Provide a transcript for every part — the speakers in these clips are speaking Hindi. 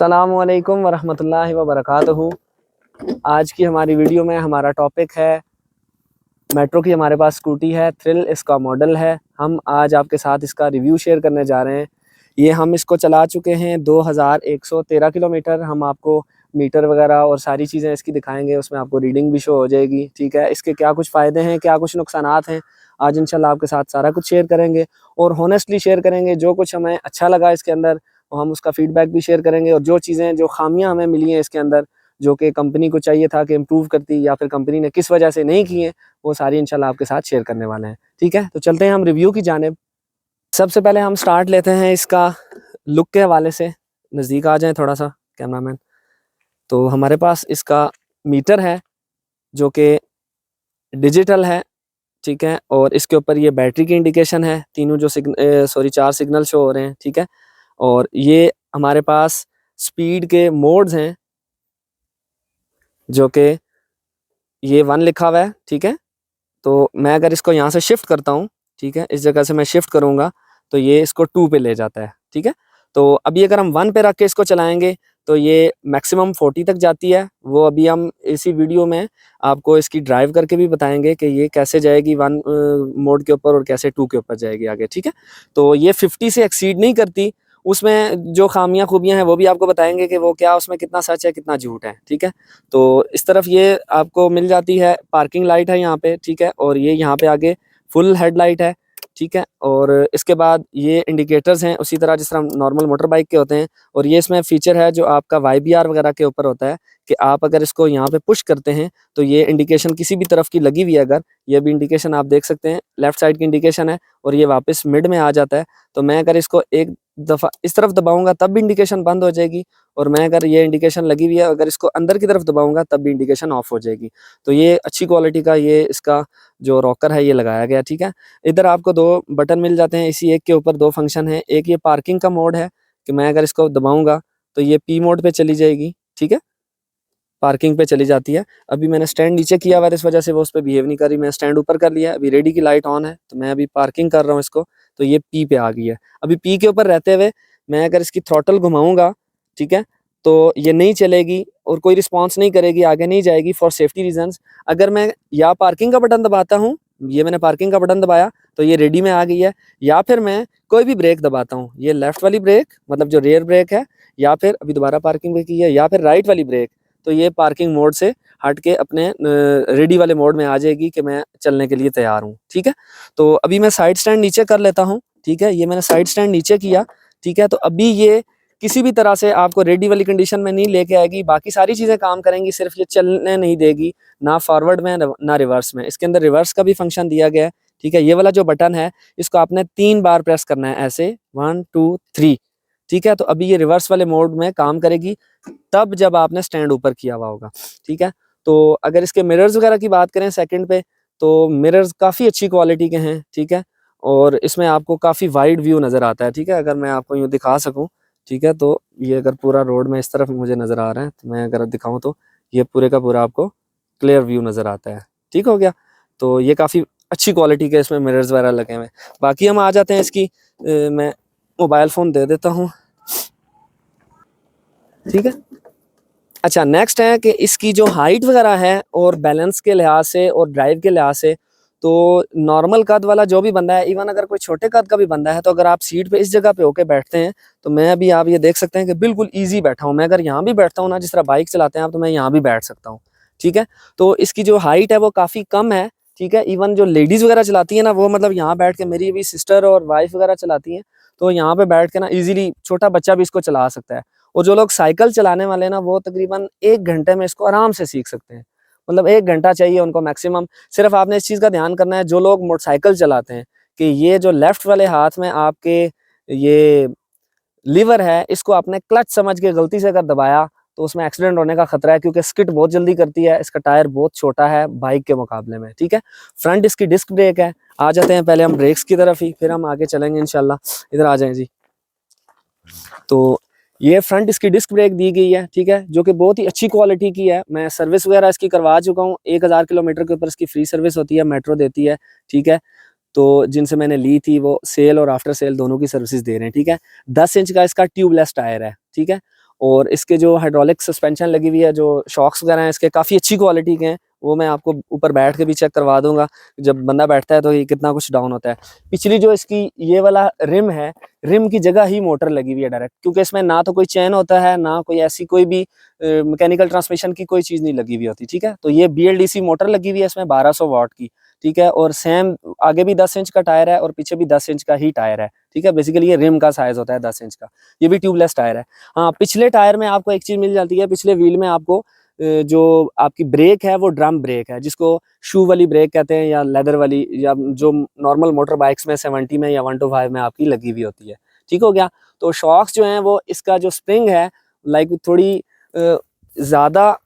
अस्सलामुअलैकुम वरहमतुल्लाहि वबरकातुहू। आज की हमारी वीडियो में हमारा टॉपिक है मेट्रो की। हमारे पास स्कूटी है थ्रिल, इसका मॉडल है। हम आज आपके साथ इसका रिव्यू शेयर करने जा रहे हैं। ये हम इसको चला चुके हैं 2113 किलोमीटर। हम आपको मीटर वगैरह और सारी चीज़ें इसकी दिखाएंगे, उसमें आपको रीडिंग भी शो हो जाएगी। ठीक है, इसके क्या कुछ फ़ायदे हैं, क्या कुछ नुकसानात हैं, आज इंशाल्लाह आपके साथ सारा कुछ शेयर करेंगे और होनेस्टली शेयर करेंगे। जो कुछ हमें अच्छा लगा इसके अंदर और हम उसका फीडबैक भी शेयर करेंगे, और जो चीज़ें जो खामियां हमें मिली हैं इसके अंदर, जो कि कंपनी को चाहिए था कि इम्प्रूव करती या फिर कंपनी ने किस वजह से नहीं की है, वो सारी इंशाल्लाह आपके साथ शेयर करने वाले हैं। ठीक है, तो चलते हैं हम रिव्यू की जानिब। सबसे पहले हम स्टार्ट लेते हैं इसका लुक के हवाले से। नज़दीक आ जाएं थोड़ा सा कैमरामैन। तो हमारे पास इसका मीटर है जो कि डिजिटल है। ठीक है, और इसके ऊपर ये बैटरी की इंडिकेशन है। तीनों जो चार सिग्नल शो हो रहे हैं। ठीक है, और ये हमारे पास स्पीड के मोड्स हैं जो कि ये 1 लिखा हुआ है। ठीक है, तो मैं अगर इसको यहाँ से शिफ्ट करता हूँ, ठीक है, इस जगह से मैं शिफ्ट करूँगा तो ये इसको 2 पे ले जाता है। ठीक है, तो अभी अगर हम 1 पे रख के इसको चलाएंगे तो ये मैक्सिमम 40 तक जाती है। वो अभी हम इसी वीडियो में आपको इसकी ड्राइव करके भी बताएंगे कि ये कैसे जाएगी 1 मोड के ऊपर और कैसे 2 के ऊपर जाएगी आगे। ठीक है, तो ये 50 से एक्सीड नहीं करती। उसमें जो खामियां खूबियां हैं वो भी आपको बताएंगे कि वो क्या, उसमें कितना सच है कितना झूठ है। ठीक है, तो इस तरफ ये आपको मिल जाती है। पार्किंग लाइट है यहाँ पे। ठीक है, और ये यहाँ पे आगे फुल हेडलाइट है। ठीक है, और इसके बाद ये इंडिकेटर्स हैं उसी तरह जिस तरह नॉर्मल मोटर बाइक के होते हैं। और ये इसमें फीचर है जो आपका YBR वगैरह के ऊपर होता है कि आप अगर इसको यहाँ पे पुश करते हैं तो ये इंडिकेशन किसी भी तरफ की लगी हुई है, अगर ये भी इंडिकेशन आप देख सकते हैं, लेफ्ट साइड की इंडिकेशन है और ये वापस मिड में आ जाता है। तो मैं अगर इसको एक दफ़ा इस तरफ दबाऊंगा तब भी इंडिकेशन बंद हो जाएगी, और मैं अगर ये इंडिकेशन लगी हुई है अगर इसको अंदर की तरफ दबाऊंगा तब भी इंडिकेशन ऑफ हो जाएगी। तो ये अच्छी क्वालिटी का ये इसका जो रॉकर है ये लगाया गया। ठीक है, इधर आपको 2 बटन मिल जाते हैं, इसी एक के ऊपर 2 फंक्शन है। एक ये पार्किंग का मोड है कि मैं अगर इसको दबाऊंगा तो ये P मोड पे चली जाएगी। ठीक है, पार्किंग पे चली जाती है। अभी मैंने स्टैंड नीचे किया हुआ है, इस वजह से वो उस पर बिहेव नहीं कर रही। मैं स्टैंड ऊपर कर लिया है, अभी रेडी की लाइट ऑन है तो मैं अभी पार्किंग कर रहा हूँ इसको, तो ये P पे आ गई है। अभी P के ऊपर रहते हुए मैं अगर इसकी थ्रॉटल घुमाऊंगा, ठीक है, तो ये नहीं चलेगी और कोई रिस्पॉन्स नहीं करेगी, आगे नहीं जाएगी फॉर सेफ्टी रीजंस। अगर मैं या पार्किंग का बटन दबाता हूँ, ये मैंने पार्किंग का बटन दबाया तो ये रेडी में आ गई है, या फिर मैं कोई भी ब्रेक दबाता हूँ, ये लेफ्ट वाली ब्रेक मतलब जो रेयर ब्रेक है, या फिर अभी दोबारा पार्किंग ब्रेक की है, या फिर राइट वाली ब्रेक, तो ये पार्किंग मोड से हट के अपने रेडी वाले मोड में आ जाएगी कि मैं चलने के लिए तैयार हूँ। ठीक है, तो अभी मैं साइड स्टैंड नीचे कर लेता हूँ। ठीक है, ये मैंने साइड स्टैंड नीचे किया। ठीक है, तो अभी ये किसी भी तरह से आपको रेडी वाली कंडीशन में नहीं लेके आएगी, बाकी सारी चीज़ें काम करेंगी, सिर्फ ये चलने नहीं देगी, ना फॉरवर्ड में ना रिवर्स में। इसके अंदर रिवर्स का भी फंक्शन दिया गया है। ठीक है, ये वाला जो बटन है इसको आपने 3 बार प्रेस करना है, ऐसे 1 2 3। ठीक है, तो अभी ये रिवर्स वाले मोड में काम करेगी तब जब आपने स्टैंड ऊपर किया हुआ होगा। ठीक है, तो अगर इसके मिरर्स वगैरह की बात करें सेकंड पे, तो मिरर्स काफ़ी अच्छी क्वालिटी के हैं। ठीक है, और इसमें आपको काफ़ी वाइड व्यू नज़र आता है। ठीक है, अगर मैं आपको यूँ दिखा सकूँ, ठीक है, तो ये अगर पूरा रोड में इस तरफ मुझे नज़र आ रहा है तो मैं अगर दिखाऊँ तो ये पूरे का पूरा आपको क्लियर व्यू नज़र आता है। ठीक हो गया, तो ये काफ़ी अच्छी क्वालिटी के इसमें मिरर्स वगैरह लगे हुए हैं। बाकी हम आ जाते हैं इसकी मैं मोबाइल फ़ोन दे देता हूँ। ठीक है, अच्छा, नेक्स्ट है कि इसकी जो हाइट वगैरह है और बैलेंस के लिहाज से और ड्राइव के लिहाज से, तो नॉर्मल कद वाला जो भी बंदा है, इवन अगर कोई छोटे कद का भी बंदा है, तो अगर आप सीट पे इस जगह पे होके बैठते हैं, तो मैं अभी आप ये देख सकते हैं कि बिल्कुल इजी बैठा हूँ। मैं अगर यहाँ भी बैठता हूँ ना, जिस तरह बाइक चलाते हैं आप, तो मैं यहाँ भी बैठ सकता हूँ। ठीक है, तो इसकी जो हाइट है वो काफ़ी कम है। ठीक है, इवन जो लेडीज़ वगैरह चलाती है ना, वो मतलब यहाँ बैठ के, मेरी भी सिस्टर और वाइफ वगैरह चलाती हैं, तो यहाँ पे बैठ के ना ईजिली छोटा बच्चा भी इसको चला सकता है। और जो लोग साइकिल चलाने वाले ना, वो तकरीबन 1 घंटे में इसको आराम से सीख सकते हैं। मतलब 1 घंटा चाहिए उनको मैक्सिमम। सिर्फ आपने इस चीज़ का ध्यान करना है, जो लोग मोटरसाइकिल चलाते हैं, कि ये जो लेफ्ट वाले हाथ में आपके ये लीवर है, इसको आपने क्लच समझ के गलती से अगर दबाया तो उसमें एक्सीडेंट होने का खतरा है, क्योंकि स्किड बहुत जल्दी करती है। इसका टायर बहुत छोटा है बाइक के मुकाबले में। ठीक है, फ्रंट इसकी डिस्क ब्रेक है। आ जाते हैं पहले हम ब्रेक्स की तरफ ही, फिर हम आगे चलेंगे इंशाल्लाह। इधर आ जाएं जी। तो ये फ्रंट इसकी डिस्क ब्रेक दी गई है। ठीक है, जो कि बहुत ही अच्छी क्वालिटी की है। मैं सर्विस वगैरह इसकी करवा चुका हूँ। 1000 किलोमीटर के ऊपर इसकी फ्री सर्विस होती है, मेट्रो देती है। ठीक है, तो जिनसे मैंने ली थी वो सेल और आफ्टर सेल दोनों की सर्विसेज दे रहे हैं। ठीक है, 10 इंच का इसका ट्यूबलेस टायर है। ठीक है, और इसके जो हाइड्रोलिक सस्पेंशन लगी हुई है, जो शॉक्स वगैरह हैं इसके काफ़ी अच्छी क्वालिटी के हैं, वो मैं आपको ऊपर बैठ के भी चेक करवा दूंगा। जब बंदा बैठता है तो ये कितना कुछ डाउन होता है। पिछली जो इसकी ये वाला रिम है, रिम की जगह ही मोटर लगी हुई है डायरेक्ट, क्योंकि इसमें ना तो कोई चैन होता है, ना कोई ऐसी कोई भी मैकेनिकल ट्रांसमिशन की कोई चीज़ नहीं लगी हुई होती, ठीक है। तो ये BLDC मोटर लगी हुई है इसमें 1200 वाट की, ठीक है। और सेम आगे भी 10 इंच का टायर है और पीछे भी 10 इंच का ही टायर है, ठीक है। बेसिकली ये रिम का साइज होता है 10 इंच का। ये भी ट्यूबलेस टायर है। हाँ, पिछले टायर में आपको एक चीज़ मिल जाती है, पिछले व्हील में आपको जो आपकी ब्रेक है वो ड्रम ब्रेक है, जिसको शू वाली ब्रेक कहते हैं या लेदर वाली, या जो नॉर्मल मोटर बाइक्स में 70 में या 125 में आपकी लगी हुई होती है, ठीक हो गया। तो शॉक्स जो हैं वो इसका जो स्प्रिंग है लाइक थोड़ी ज़्यादा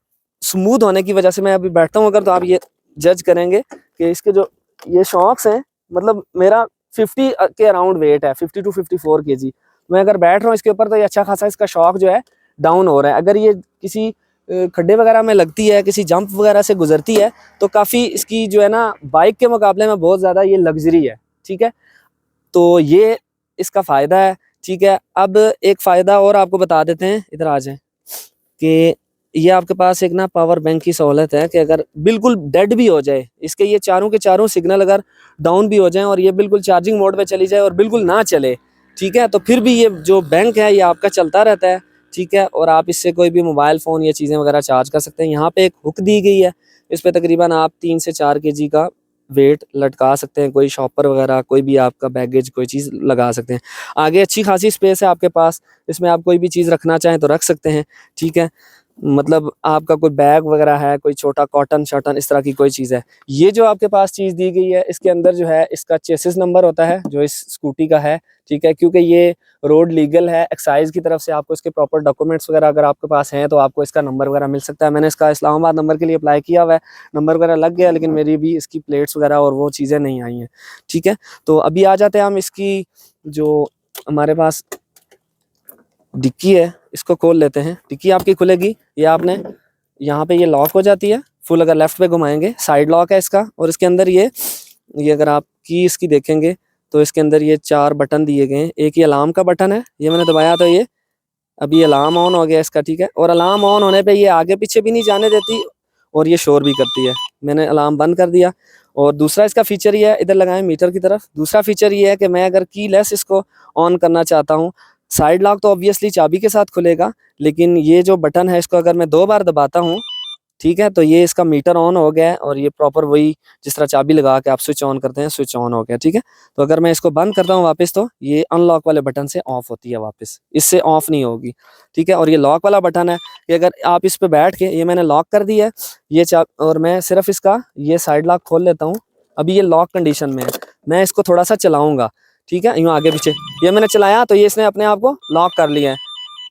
स्मूथ होने की वजह से, मैं अभी बैठता हूँ अगर तो आप ये जज करेंगे कि इसके जो ये शॉक्स हैं, मतलब मेरा 50 के अराउंड वेट है, 50 to 54 kg। मैं अगर बैठ रहा हूँ इसके ऊपर तो ये अच्छा खासा इसका शॉक जो है डाउन हो रहा है। अगर ये किसी खड्डे वगैरह में लगती है, किसी जंप वगैरह से गुजरती है, तो काफ़ी इसकी जो है ना बाइक के मुकाबले में बहुत ज़्यादा ये लग्जरी है, ठीक है। तो ये इसका फ़ायदा है, ठीक है। अब एक फ़ायदा और आपको बता देते हैं, इधर आ जाएं, कि ये आपके पास एक ना पावर बैंक की सहूलत है कि अगर बिल्कुल डेड भी हो जाए, इसके ये चारों के चारों सिग्नल अगर डाउन भी हो जाएं और ये बिल्कुल चार्जिंग मोड पे चली जाए और बिल्कुल ना चले, ठीक है, तो फिर भी ये जो बैंक है ये आपका चलता रहता है, ठीक है। और आप इससे कोई भी मोबाइल फ़ोन या चीज़ें वगैरह चार्ज कर सकते हैं। यहाँ पे एक हुक दी गई है, इस पे तकरीबन आप 3 से 4 kg का वेट लटका सकते हैं, कोई शॉपर वगैरह, कोई भी आपका बैगेज, कोई चीज़ लगा सकते हैं। आगे अच्छी खासी स्पेस है आपके पास, इसमें आप कोई भी चीज़ रखना चाहें तो रख सकते हैं, ठीक है। मतलब आपका कोई बैग वगैरह है, कोई छोटा कॉटन शॉटन इस तरह की कोई चीज़ है, ये जो आपके पास चीज़ दी गई है इसके अंदर जो है इसका चेसिस नंबर होता है जो इस स्कूटी का है, ठीक है। क्योंकि ये रोड लीगल है, एक्साइज की तरफ से आपको इसके प्रॉपर डॉक्यूमेंट्स वगैरह अगर आपके पास हैं तो आपको इसका नंबर वगैरह मिल सकता है। मैंने इसका इस्लामाबाद नंबर के लिए अप्लाई किया हुआ है, नंबर वगैरह लग गया, लेकिन मेरी भी इसकी प्लेट्स वगैरह और वो चीज़ें नहीं आई हैं, ठीक है। तो अभी आ जाते हैं हम इसकी जो हमारे पास डिक्की है, इसको खोल लेते हैं। डिक्की आपकी खुलेगी, ये आपने यहाँ पे ये लॉक हो जाती है फुल, अगर लेफ्ट पे घुमाएंगे साइड लॉक है इसका। और इसके अंदर ये अगर आप की इसकी देखेंगे तो इसके अंदर ये 4 बटन दिए गए हैं। एक ये अलार्म का बटन है, ये मैंने दबाया तो ये अभी अलार्म ऑन हो गया इसका, ठीक है। और अलार्म ऑन होने पे ये आगे पीछे भी नहीं जाने देती और ये शोर भी करती है। मैंने अलार्म बंद कर दिया। और दूसरा इसका फीचर ये है, इधर लगाएं मीटर की तरफ, दूसरा फीचर ये है कि मैं अगर कीलेस इसको ऑन करना चाहता हूँ, साइड लॉक तो ऑब्वियसली चाबी के साथ खुलेगा, लेकिन ये जो बटन है इसको अगर मैं 2 बार दबाता हूँ, ठीक है, तो ये इसका मीटर ऑन हो गया है और ये प्रॉपर वही जिस तरह चाबी लगा के आप स्विच ऑन करते हैं, स्विच ऑन हो गया, ठीक है। तो अगर मैं इसको बंद करता हूँ वापस तो ये अनलॉक वाले बटन से ऑफ होती है वापस, इससे ऑफ नहीं होगी, ठीक है। और ये लॉक वाला बटन है कि अगर आप इस पे बैठ के, ये मैंने लॉक कर दिया है ये और मैं सिर्फ इसका ये साइड लॉक खोल लेता हूँ। अभी ये लॉक कंडीशन में है, मैं इसको थोड़ा सा चलाऊंगा, ठीक है, यूँ आगे पीछे, ये मैंने चलाया तो ये इसने अपने आप को लॉक कर लिया है।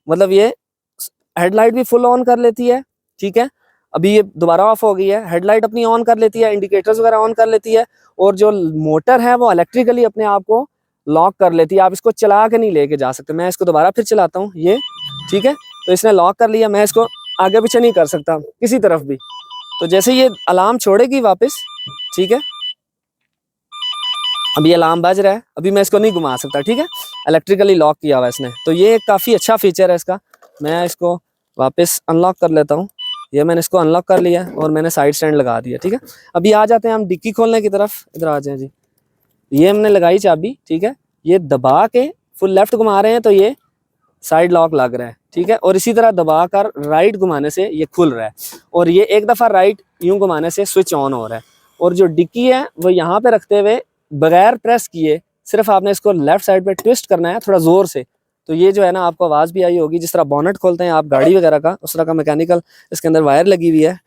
मतलब ये हेडलाइट भी फुल ऑन कर लेती है, ठीक है। अभी ये दोबारा ऑफ हो गई है, हेडलाइट अपनी ऑन कर लेती है, इंडिकेटर्स वगैरह ऑन कर लेती है, और जो मोटर है वो इलेक्ट्रिकली अपने आप को लॉक कर लेती है। आप इसको चला के नहीं लेके जा सकते। मैं इसको दोबारा फिर चलाता हूँ ये, ठीक है, तो इसने लॉक कर लिया, मैं इसको आगे पीछे नहीं कर सकता किसी तरफ भी। तो जैसे ये अलार्म छोड़ेगी वापस, ठीक है, अभी अलार्म बज रहा है, अभी मैं इसको नहीं घुमा सकता, ठीक है, इलेक्ट्रिकली लॉक किया हुआ है इसने। तो ये एक काफ़ी अच्छा फीचर है इसका। मैं इसको वापस अनलॉक कर लेता हूँ, ये मैंने इसको अनलॉक कर लिया और मैंने साइड स्टैंड लगा दिया, ठीक है। अभी आ जाते हैं हम डिक्की खोलने की तरफ, इधर आ जाए जी। ये हमने लगाई चाबी, ठीक है, ये दबा के फुल लेफ्ट घुमा रहे हैं तो ये साइड लॉक लग रहा है, ठीक है। और इसी तरह दबा कर राइट घुमाने से ये खुल रहा है, और ये एक दफ़ा राइट यूँ घुमाने से स्विच ऑन हो रहा है। और जो डिक्की है वो यहाँ पे रखते हुए बगैर प्रेस किए सिर्फ आपने इसको लेफ्ट साइड पे ट्विस्ट करना है थोड़ा ज़ोर से, तो ये जो है ना आपको आवाज़ भी आई होगी, जिस तरह बॉनेट खोलते हैं आप गाड़ी वगैरह का, उस तरह का मैकेनिकल इसके अंदर वायर लगी हुई है।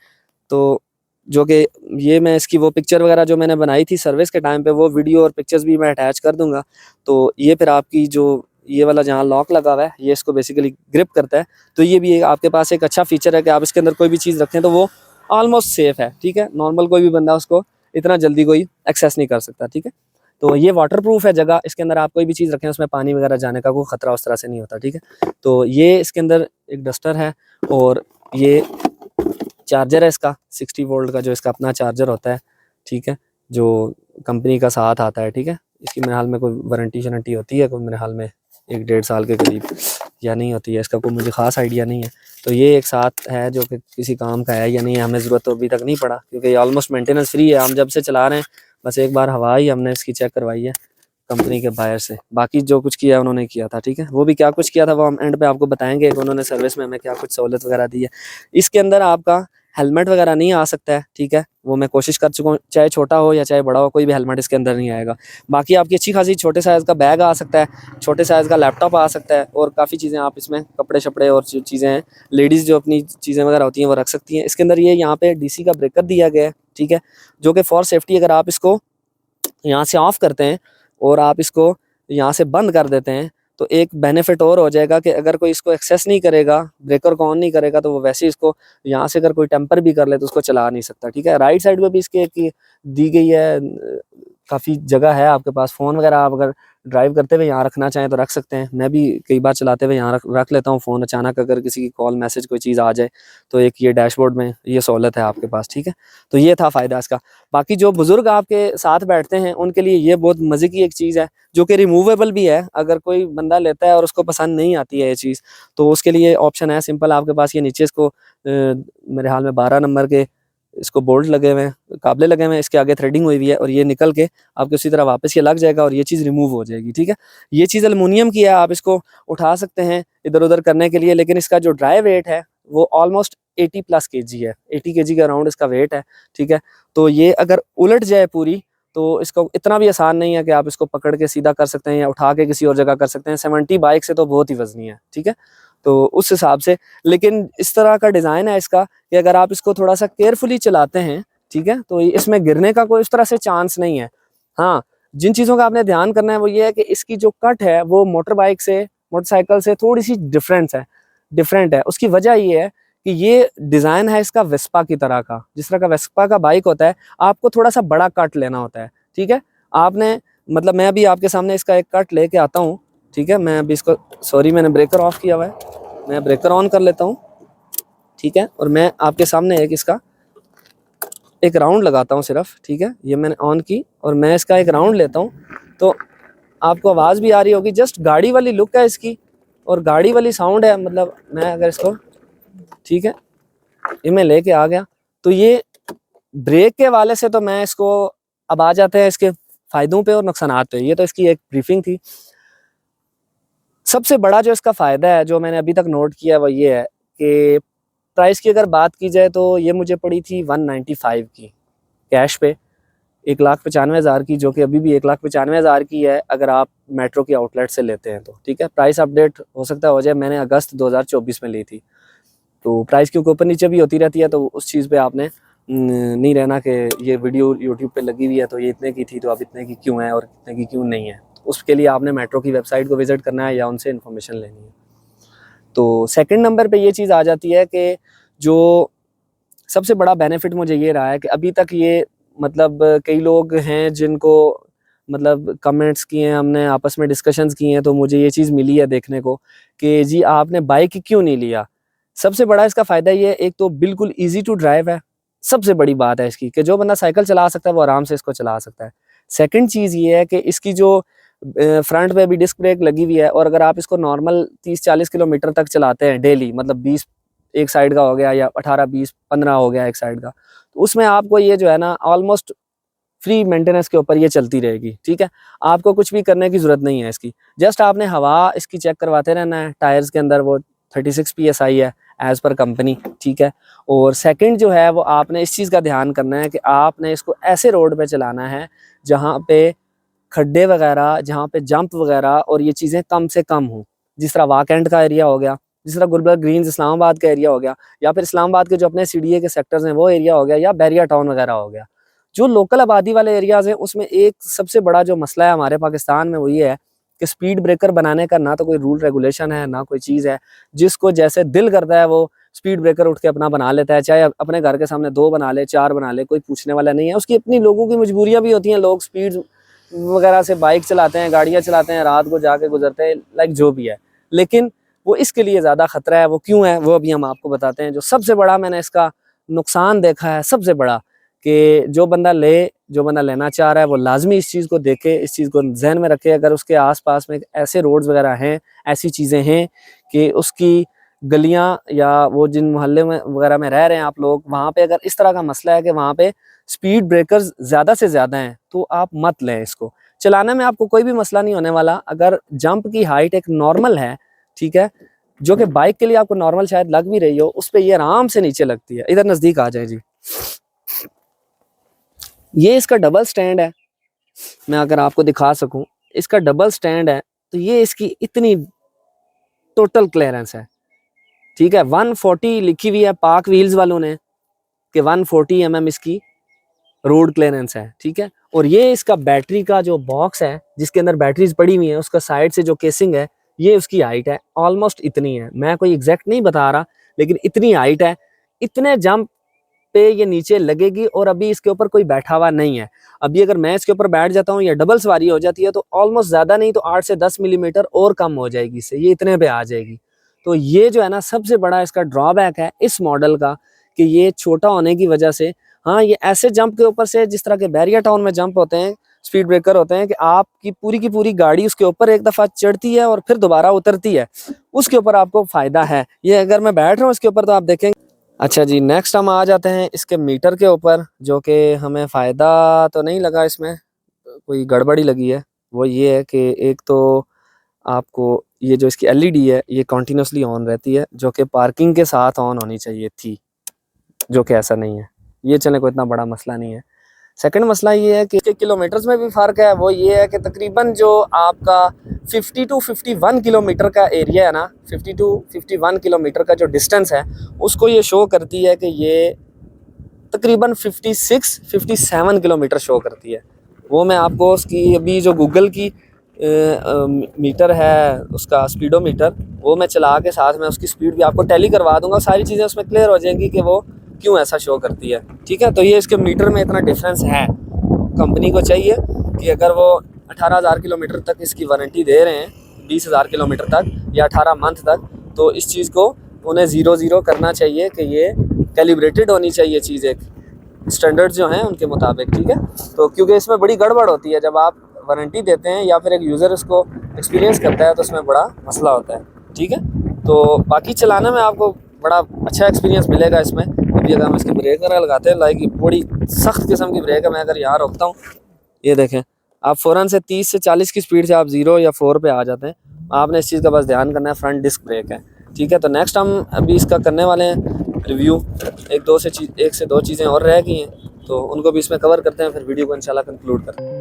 तो जो कि ये मैं इसकी वो पिक्चर वगैरह जो मैंने बनाई थी सर्विस के टाइम पे, वो वीडियो और पिक्चर्स भी मैं अटैच कर दूंगा। तो ये फिर आपकी जो ये वाला जहाँ लॉक लगा हुआ है ये इसको बेसिकली ग्रिप करता है। तो ये भी आपके पास एक अच्छा फीचर है कि आप इसके अंदर कोई भी चीज़ रखें तो वो ऑलमोस्ट सेफ है, ठीक है। नॉर्मल कोई भी बंदा उसको इतना जल्दी कोई एक्सेस नहीं कर सकता, ठीक है। तो ये वाटर प्रूफ है जगह, इसके अंदर आप कोई भी चीज़ रखें उसमें पानी वगैरह जाने का कोई खतरा उस तरह से नहीं होता, ठीक है। तो ये इसके अंदर एक डस्टर है, और ये चार्जर है इसका 60 वोल्ट का, जो इसका अपना चार्जर होता है, ठीक है, जो कंपनी का साथ आता है, ठीक है। इसकी मेरे हाल में कोई वारंटी शारंटी होती है कोई, मेरे हाल में 1-1.5 साल के करीब। या नहीं होती है, इसका कोई मुझे ख़ास आइडिया नहीं है। तो ये एक साथ है जो कि किसी काम का है या नहीं है, हमें ज़रूरत तो अभी तक नहीं पड़ा, क्योंकि ये ऑलमोस्ट मेंटेनेंस फ्री है। हम जब से चला रहे हैं बस एक बार हवा ही हमने इसकी चेक करवाई है कंपनी के बायर से, बाकी जो कुछ किया उन्होंने किया था, ठीक है। वो भी क्या कुछ किया था वो हम एंड पे आपको बताएंगे कि उन्होंने सर्विस में हमें क्या कुछ सहूलत वगैरह दी है। इसके अंदर आपका हेलमेट वगैरह नहीं आ सकता है, ठीक है, वो मैं कोशिश कर चुका हूँ, चाहे छोटा हो या चाहे बड़ा हो, कोई भी हेलमेट इसके अंदर नहीं आएगा। बाकी आपकी अच्छी खासी छोटे साइज़ का बैग आ सकता है, छोटे साइज़ का लैपटॉप आ सकता है, और काफ़ी चीज़ें आप इसमें कपड़े शपड़े और जो चीज़ें हैं लेडीज़ जो अपनी चीज़ें वगैरह होती हैं वो रख सकती हैं। इसके अंदर ये यहाँ पे डीसी का ब्रेकर दिया गया है, ठीक है, जो कि फॉर सेफ्टी अगर आप इसको यहाँ से ऑफ करते हैं और आप इसको यहाँ से बंद कर देते हैं तो एक बेनिफिट और हो जाएगा कि अगर कोई इसको एक्सेस नहीं करेगा, ब्रेकर को ऑन नहीं करेगा, तो वो वैसे ही इसको यहाँ से अगर कोई टेम्पर भी कर ले तो उसको चला नहीं सकता, ठीक है। राइट साइड पे भी इसके एक दी गई है, काफ़ी जगह है आपके पास, फ़ोन वगैरह आप अगर ड्राइव करते हुए यहाँ रखना चाहें तो रख सकते हैं। मैं भी कई बार चलाते हुए यहाँ रख लेता हूँ फ़ोन, अचानक अगर किसी की कॉल मैसेज कोई चीज़ आ जाए तो एक ये डैशबोर्ड में ये सहूलत है आपके पास, ठीक है। तो ये था फ़ायदा इसका। बाकी जो बुज़ुर्ग आपके साथ बैठते हैं उनके लिए ये बहुत मज़े की एक चीज़ है जो कि रिमूवेबल भी है। अगर कोई बंदा लेता है और उसको पसंद नहीं आती है ये चीज़, तो उसके लिए ऑप्शन है सिंपल, आपके पास ये नीचे इसको मेरे हाल में 12 नंबर के इसको बोल्ट लगे हुए हैं, काबले लगे हुए हैं, इसके आगे थ्रेडिंग हुई हुई है, और ये निकल के आपके उसी तरह वापस ये लग जाएगा और ये चीज़ रिमूव हो जाएगी, ठीक है। ये चीज़ एल्युमिनियम की है, आप इसको उठा सकते हैं इधर उधर करने के लिए, लेकिन इसका जो ड्राई वेट है वो ऑलमोस्ट 80+ kg है, 80 kg के अराउंड इसका वेट है, ठीक है। तो ये अगर उलट जाए पूरी तो इसको इतना भी आसान नहीं है कि आप इसको पकड़ के सीधा कर सकते हैं या उठा के किसी और जगह कर सकते हैं। 70 बाइक से तो बहुत ही वजनी है, ठीक है। तो उस हिसाब से, लेकिन इस तरह का डिज़ाइन है इसका कि अगर आप इसको थोड़ा सा केयरफुली चलाते हैं, ठीक है, तो इसमें गिरने का कोई उस तरह से चांस नहीं है। हाँ, जिन चीज़ों का आपने ध्यान करना है वो ये है कि इसकी जो कट है वो मोटरसाइकिल से थोड़ी सी डिफरेंट है। उसकी वजह ये है कि ये डिज़ाइन है इसका वेस्पा की तरह का, जिस तरह का वेस्पा का बाइक होता है, आपको थोड़ा सा बड़ा कट लेना होता है, ठीक है। आपने मतलब मैं अभी आपके सामने इसका एक कट लेके आता हूँ, ठीक है। मैं अभी इसको, सॉरी मैंने ब्रेकर ऑफ किया हुआ है, मैं ब्रेकर ऑन कर लेता हूँ, ठीक है, और मैं आपके सामने इसका एक राउंड लगाता हूँ सिर्फ, ठीक है। ये मैंने ऑन की और मैं इसका एक राउंड लेता हूँ तो आपको आवाज़ भी आ रही होगी, जस्ट गाड़ी वाली लुक है इसकी और गाड़ी वाली साउंड है। मतलब मैं अगर इसको, ठीक है, ये मैं लेके आ गया, तो ये ब्रेक के वाले से तो मैं इसको, अब आ जाते हैं इसके फ़ायदों पे और नुकसानात पे। ये तो इसकी एक ब्रीफिंग थी। सबसे बड़ा जो इसका फ़ायदा है जो मैंने अभी तक नोट किया है वो ये है कि प्राइस की अगर बात की जाए तो ये मुझे पड़ी थी 195 की कैश पे, 1,95,000 की, जो कि अभी भी 1,95,000 की है अगर आप मेट्रो की आउटलेट से लेते हैं तो, ठीक है। प्राइस अपडेट हो सकता है हो जाए, मैंने अगस्त 2024 में ली थी, तो प्राइस क्योंकि ऊपर नीचे भी होती रहती है, तो उस चीज़ पे आपने नहीं रहना कि ये वीडियो यूट्यूब पे लगी हुई है तो ये इतने की थी तो अब इतने की क्यों है और इतने की क्यों नहीं है। तो उसके लिए आपने मेट्रो की वेबसाइट को विज़िट करना है या उनसे इन्फॉर्मेशन लेनी है। तो सेकंड नंबर पे ये चीज़ आ जाती है कि जो सबसे बड़ा बेनिफिट मुझे ये रहा है कि अभी तक ये, मतलब कई लोग हैं जिनको मतलब कमेंट्स किए हैं, हमने आपस में डिस्कशंस किए हैं, तो मुझे ये चीज़ मिली है देखने को कि जी आपने बाइक क्यों नहीं लिया। सबसे बड़ा इसका फ़ायदा ये है, एक तो बिल्कुल ईजी टू ड्राइव है, सबसे बड़ी बात है इसकी कि जो बंदा साइकिल चला सकता है वो आराम से इसको चला सकता है। सेकंड चीज़ ये है कि इसकी जो फ्रंट पे भी डिस्क ब्रेक लगी हुई है, और अगर आप इसको नॉर्मल 30-40 किलोमीटर तक चलाते हैं डेली, मतलब 20 एक साइड का हो गया या 18-20-15 हो गया एक साइड का, तो उसमें आपको ये जो है ना ऑलमोस्ट फ्री मेंटेनेंस के ऊपर ये चलती रहेगी, ठीक है। आपको कुछ भी करने की ज़रूरत नहीं है इसकी, जस्ट आपने हवा इसकी चेक करवाते रहना है। टायर्स के अंदर वो 36 PSI है एज़ पर कंपनी, ठीक है। और सेकंड जो है वो आपने इस चीज़ का ध्यान करना है कि आपने इसको ऐसे रोड पे चलाना है जहाँ पे खड्डे वगैरह, जहाँ पे जंप वगैरह और ये चीज़ें कम से कम हों, जिस तरह वाकएंड का एरिया हो गया, जिस तरह गुलबर्ग ग्रीन्स इस्लामाबाद का एरिया हो गया, या फिर इस्लामाबाद के जो अपने CDA के सेक्टर्स हैं वो एरिया हो गया, या बैरिया टाउन वगैरह हो गया। जो लोकल आबादी वाले एरियाज़ हैं उसमें एक सबसे बड़ा जो मसला है हमारे पाकिस्तान में वो ये है कि स्पीड ब्रेकर बनाने का ना तो कोई रूल रेगुलेशन है, ना कोई चीज़ है। जिसको जैसे दिल करता है वो स्पीड ब्रेकर उठ के अपना बना लेता है, चाहे अपने घर के सामने 2 बना ले, 4 बना ले, कोई पूछने वाला नहीं है। उसकी अपनी लोगों की मजबूरियाँ भी होती हैं, लोग स्पीड वगैरह से बाइक चलाते हैं, गाड़ियाँ चलाते हैं, रात को जाके गुजरते हैं, लाइक जो भी है, लेकिन वो इसके लिए ज़्यादा ख़तरा है। वो क्यों है वो अभी हम आपको बताते हैं। जो सबसे बड़ा मैंने इसका नुकसान देखा है, सबसे बड़ा, कि जो बंदा ले जो बंदा लेना चाह रहा है वो लाजमी इस चीज़ को देखे, इस चीज़ को जहन में रखे। अगर उसके आसपास में ऐसे रोड्स वगैरह हैं, ऐसी चीज़ें हैं कि उसकी गलियां या वो जिन मोहल्ले में वगैरह में रह रहे हैं आप लोग, वहाँ पे अगर इस तरह का मसला है कि वहाँ पे स्पीड ब्रेकर्स ज़्यादा से ज़्यादा हैं, तो आप मत लें इसको। चलाने में आपको कोई भी मसला नहीं होने वाला। अगर जंप की हाइट एक नॉर्मल है, ठीक है, जो कि बाइक के लिए आपको नॉर्मल शायद लग भी रही हो, उस पर ये आराम से नीचे लगती है। इधर नज़दीक आ जाए जी। ये इसका डबल स्टैंड है, मैं अगर आपको दिखा सकूं, इसका डबल स्टैंड है। तो ये इसकी इतनी टोटल क्लियरेंस है, ठीक है। 140 लिखी हुई है पाक व्हील्स वालों ने कि 140 mm इसकी रोड क्लियरेंस है, ठीक है। और ये इसका बैटरी का जो बॉक्स है जिसके अंदर बैटरीज पड़ी हुई है, उसका साइड से जो केसिंग है, ये उसकी हाइट है ऑलमोस्ट इतनी है। मैं कोई एग्जैक्ट नहीं बता रहा, लेकिन इतनी हाइट है। इतने जंप पे ये नीचे लगेगी और अभी इसके ऊपर कोई बैठा हुआ नहीं है। अभी अगर मैं इसके ऊपर बैठ जाता हूँ या डबल सवारी हो जाती है तो ऑलमोस्ट ज़्यादा नहीं तो 8 से 10 मिलीमीटर और कम हो जाएगी इससे, ये इतने पे आ जाएगी। तो ये जो है ना सबसे बड़ा इसका ड्रॉबैक है इस मॉडल का, कि ये छोटा होने की वजह से। हाँ, ये ऐसे जंप के ऊपर से जिस तरह के बैरिया टाउन में जंप होते हैं, स्पीड ब्रेकर होते हैं, कि आपकी पूरी की पूरी गाड़ी उसके ऊपर एक दफ़ा चढ़ती है और फिर दोबारा उतरती है, उसके ऊपर आपको फ़ायदा है। ये अगर मैं बैठ रहा हूँ इसके ऊपर तो आप देखेंगे। अच्छा जी, नेक्स्ट हम आ जाते हैं इसके मीटर के ऊपर, जो कि हमें फ़ायदा तो नहीं लगा, इसमें कोई गड़बड़ी लगी है। वो ये है कि एक तो आपको ये जो इसकी एलईडी है ये कंटिन्यूसली ऑन रहती है, जो कि पार्किंग के साथ ऑन होनी चाहिए थी, जो कि ऐसा नहीं है। ये चले कोई इतना बड़ा मसला नहीं है। सेकंड मसला ये है कि इसके किलोमीटर्स में भी फ़र्क है। वो ये है कि तकरीबन जो आपका 50 टू 51 किलोमीटर का एरिया है ना, 50 टू 51 किलोमीटर का जो डिस्टेंस है, उसको ये शो करती है कि ये तकरीबन 56-57 किलोमीटर शो करती है। वो मैं आपको उसकी अभी जो गूगल की मीटर है, उसका स्पीडोमीटर, वो मैं चला के साथ में उसकी स्पीड भी आपको टैली करवा दूंगा। सारी चीज़ें उसमें क्लियर हो जाएंगी कि वो क्यों ऐसा शो करती है, ठीक है। तो ये इसके मीटर में इतना डिफरेंस है। कंपनी को चाहिए कि अगर वो 18,000 किलोमीटर तक इसकी वारंटी दे रहे हैं, 20,000 किलोमीटर तक या 18 मंथ तक, तो इस चीज़ को उन्हें 0-0 करना चाहिए कि ये कैलिब्रेटेड होनी चाहिए चीज़, एक स्टैंडर्ड जो हैं उनके मुताबिक, ठीक है। तो क्योंकि इसमें बड़ी गड़बड़ होती है जब आप वारंटी देते हैं या फिर एक यूज़र उसको एक्सपीरियंस करता है तो उसमें बड़ा मसला होता है, ठीक है। तो बाकी चलाने में आपको बड़ा अच्छा एक्सपीरियंस मिलेगा इसमें। अभी अगर हम इसके ब्रेक वगैरह लगाते हैं, लाइक बड़ी सख्त किस्म की ब्रेक है। मैं अगर यहाँ रोकता हूँ, ये देखें, आप फ़ौरन से 30 से 40 की स्पीड से आप 0 या 4 पे आ जाते हैं। आपने इस चीज़ का बस ध्यान करना है, फ्रंट डिस्क ब्रेक है, ठीक है। तो नेक्स्ट हम अभी इसका करने वाले हैं रिव्यू। एक से दो चीज़ें और रह गई हैं, तो उनको भी इसमें कवर करते हैं, फिर वीडियो को इंशाल्लाह कंक्लूड करते हैं।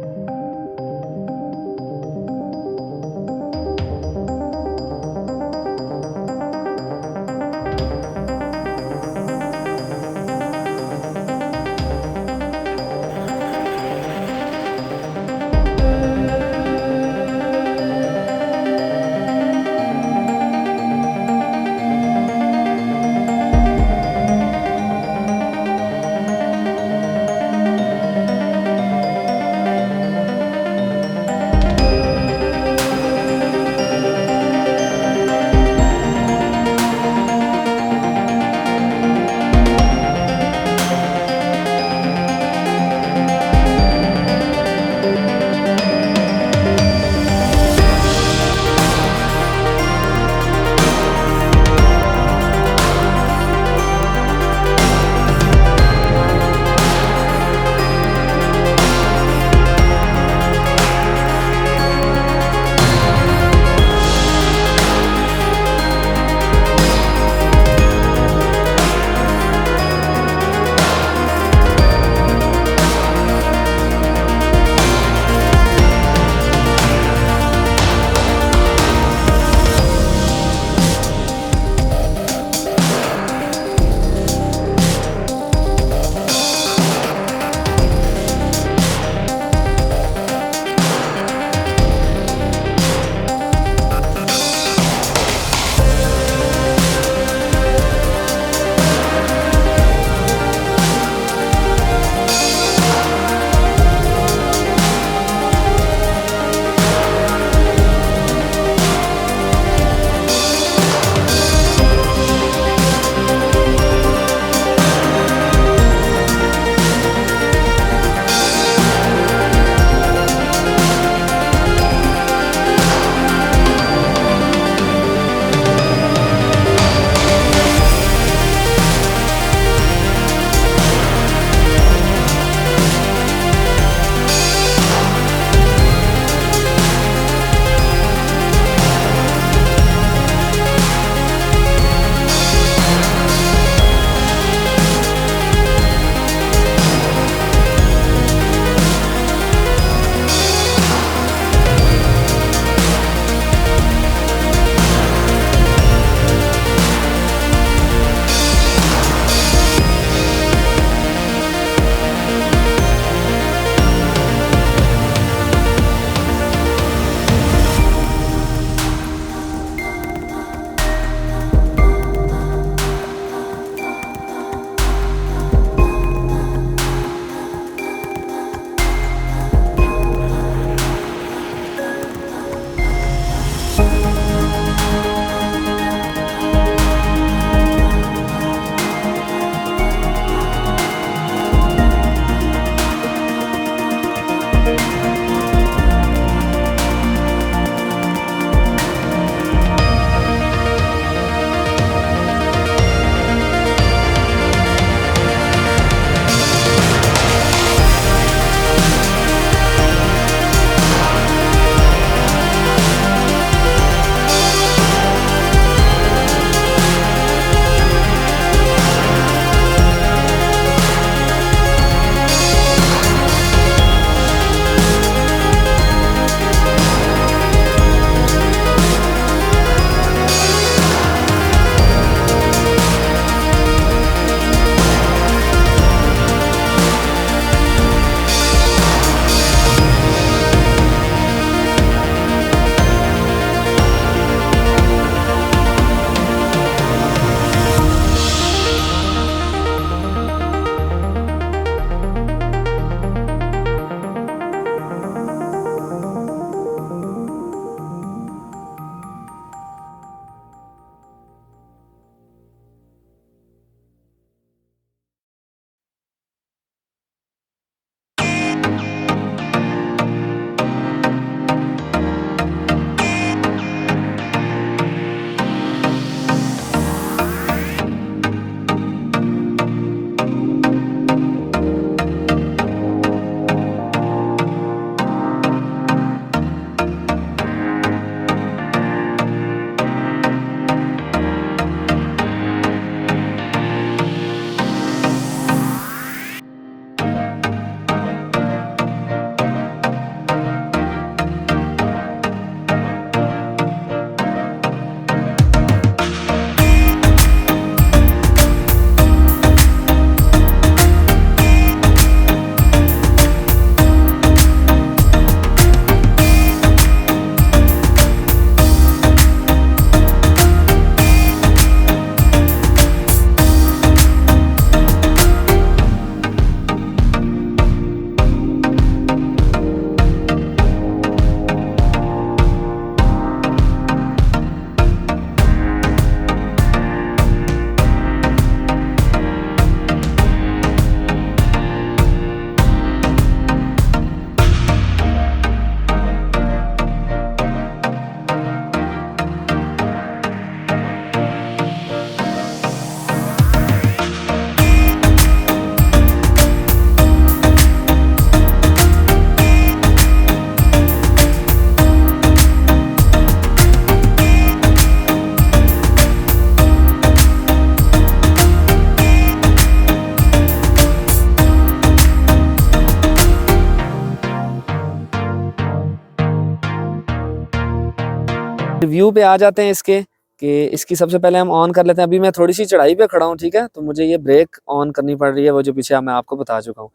रिव्यू पे आ जाते हैं इसके, कि इसकी सबसे पहले हम ऑन कर लेते हैं। अभी मैं थोड़ी सी चढ़ाई पे खड़ा हूँ, ठीक है, तो मुझे ये ब्रेक ऑन करनी पड़ रही है, वो जो पीछे मैं आपको बता चुका हूँ।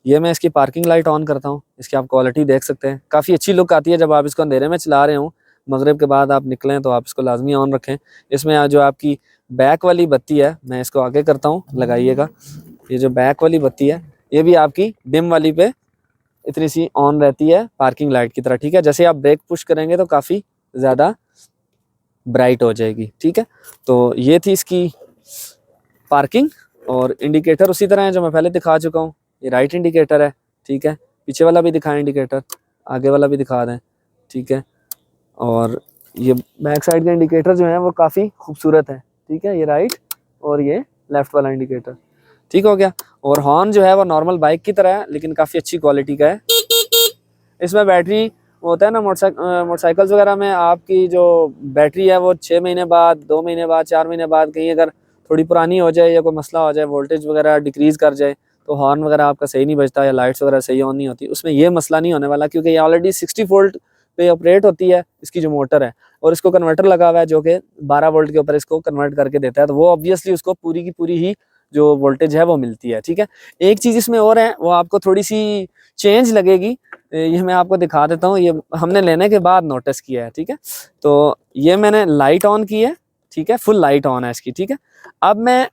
ये मैं इसकी पार्किंग लाइट ऑन करता हूँ, इसकी आप क्वालिटी देख सकते हैं, काफ़ी अच्छी लुक आती है जब आप इसको अंधेरे में चला रहे हो। मगरिब के बाद आप निकलें तो आप इसको लाजमी ऑन रखें। इसमें जो आपकी बैक वाली बत्ती है, मैं इसको आगे करता हूँ, लगाइएगा। ये जो बैक वाली बत्ती है ये भी आपकी डिम वाली पे इतनी सी ऑन रहती है पार्किंग लाइट की तरह, ठीक है। जैसे आप ब्रेक पुश करेंगे तो काफ़ी ज़्यादा ब्राइट हो जाएगी, ठीक है। तो ये थी इसकी पार्किंग। और इंडिकेटर उसी तरह है जो मैं पहले दिखा चुका हूँ। ये राइट इंडिकेटर है, ठीक है। पीछे वाला भी दिखाएं इंडिकेटर, आगे वाला भी दिखा दें, ठीक है। और ये बैक साइड का इंडिकेटर जो है वो काफ़ी खूबसूरत है, ठीक है। ये राइट और ये लेफ्ट वाला इंडिकेटर, ठीक हो गया। और हॉर्न जो है वो नॉर्मल बाइक की तरह है, लेकिन काफ़ी अच्छी क्वालिटी का है। इसमें बैटरी होता है ना, मोटरसाइकिल्स वगैरह में आपकी जो बैटरी है वो 6 महीने बाद, 2 महीने बाद, 4 महीने बाद कहीं अगर थोड़ी पुरानी हो जाए या कोई मसला हो जाए, वोल्टेज वगैरह डिक्रीज़ कर जाए, तो हॉर्न वगैरह आपका सही नहीं बजता या लाइट्स वगैरह सही ऑन नहीं होती। उसमें ये मसला नहीं होने वाला, क्योंकि ये ऑलरेडी 60 वोल्ट पे ऑपरेट होती है इसकी जो मोटर है, और इसको कन्वर्टर लगा हुआ है जो कि 12 वोल्ट के ऊपर इसको कन्वर्ट करके देता है। तो वो ऑब्वियसली उसको पूरी की पूरी ही जो वोल्टेज है वो मिलती है, ठीक है। एक चीज़ इसमें और है, वो आपको थोड़ी सी चेंज लगेगी, ये मैं आपको दिखा देता हूँ। ये हमने लेने के बाद नोटिस किया है, ठीक है। तो ये मैंने लाइट ऑन की है, ठीक है, फुल लाइट ऑन है इसकी, ठीक है। अब मैं